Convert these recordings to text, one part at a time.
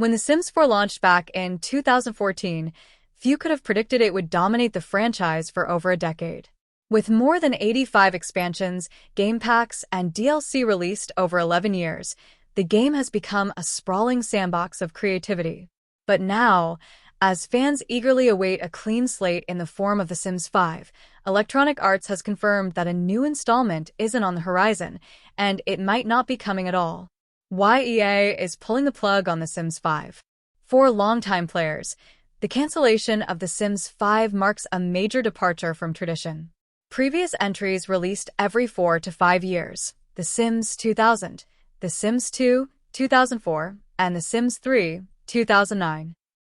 When The Sims 4 launched back in 2014, few could have predicted it would dominate the franchise for over a decade. With more than 85 expansions, game packs, and DLC released over 11 years, the game has become a sprawling sandbox of creativity. But now, as fans eagerly await a clean slate in the form of The Sims 5, Electronic Arts has confirmed that a new installment isn't on the horizon, and it might not be coming at all. Why EA is pulling the plug on The Sims 5. For longtime players, the cancellation of The Sims 5 marks a major departure from tradition. Previous entries released every 4 to 5 years: The Sims 2000, The Sims 2, 2004, and The Sims 3, 2009.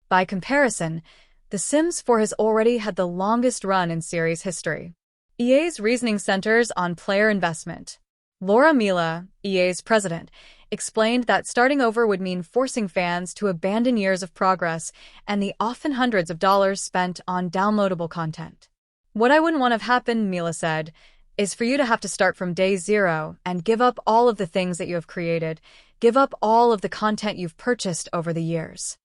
By comparison, The Sims 4 has already had the longest run in series history. EA's reasoning centers on player investment. Laura Mila, EA's president, explained that starting over would mean forcing fans to abandon years of progress and the often hundreds of dollars spent on downloadable content. "What I wouldn't want to have happen," Mila said, "is for you to have to start from day zero and give up all of the things that you have created, give up all of the content you've purchased over the years."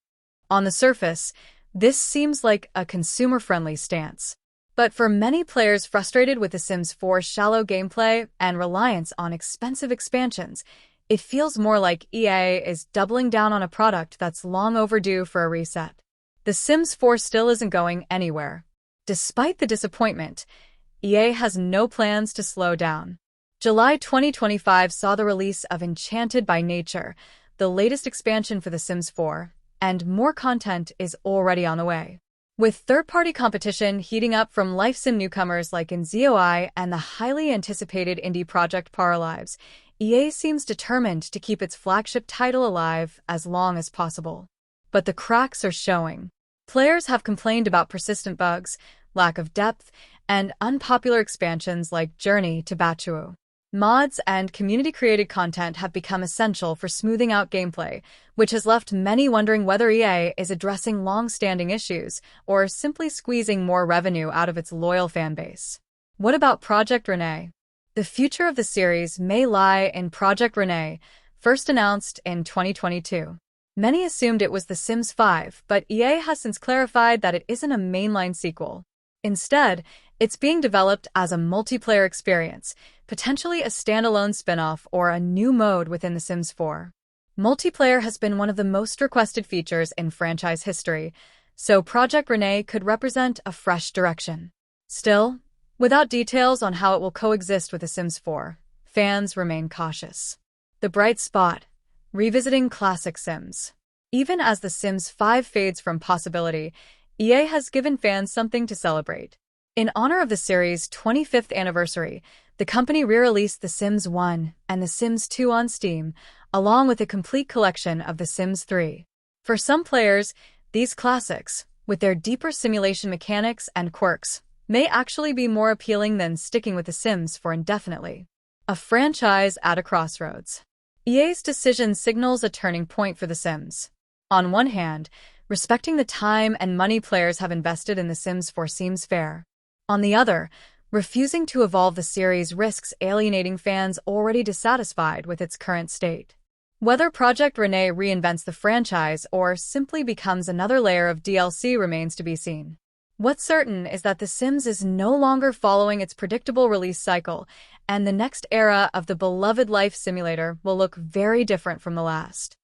On the surface, this seems like a consumer-friendly stance. But for many players frustrated with The Sims 4's shallow gameplay and reliance on expensive expansions, it feels more like EA is doubling down on a product that's long overdue for a reset. The Sims 4 still isn't going anywhere. Despite the disappointment, EA has no plans to slow down. July 2025 saw the release of Enchanted by Nature, the latest expansion for The Sims 4, and more content is already on the way. With third-party competition heating up from life sim newcomers like InZOI and the highly anticipated indie project Paralives, EA seems determined to keep its flagship title alive as long as possible. But the cracks are showing. Players have complained about persistent bugs, lack of depth, and unpopular expansions like Journey to Batuu. Mods and community-created content have become essential for smoothing out gameplay, which has left many wondering whether EA is addressing long-standing issues or simply squeezing more revenue out of its loyal fanbase. What about Project Rene? The future of the series may lie in Project Rene, first announced in 2022. Many assumed it was The Sims 5, but EA has since clarified that it isn't a mainline sequel. Instead, it's being developed as a multiplayer experience, potentially a standalone spin-off or a new mode within The Sims 4. Multiplayer has been one of the most requested features in franchise history, so Project Rene could represent a fresh direction. Still, without details on how it will coexist with The Sims 4, fans remain cautious. The bright spot: revisiting classic Sims. Even as The Sims 5 fades from possibility, EA has given fans something to celebrate. In honor of the series' 25th anniversary, the company re-released The Sims 1 and The Sims 2 on Steam, along with a complete collection of The Sims 3. For some players, these classics, with their deeper simulation mechanics and quirks, may actually be more appealing than sticking with The Sims for indefinitely. A franchise at a crossroads. EA's decision signals a turning point for The Sims. On one hand, respecting the time and money players have invested in The Sims 4 seems fair. On the other, refusing to evolve the series risks alienating fans already dissatisfied with its current state. Whether Project Rene reinvents the franchise or simply becomes another layer of DLC remains to be seen. What's certain is that The Sims is no longer following its predictable release cycle, and the next era of the beloved life simulator will look very different from the last.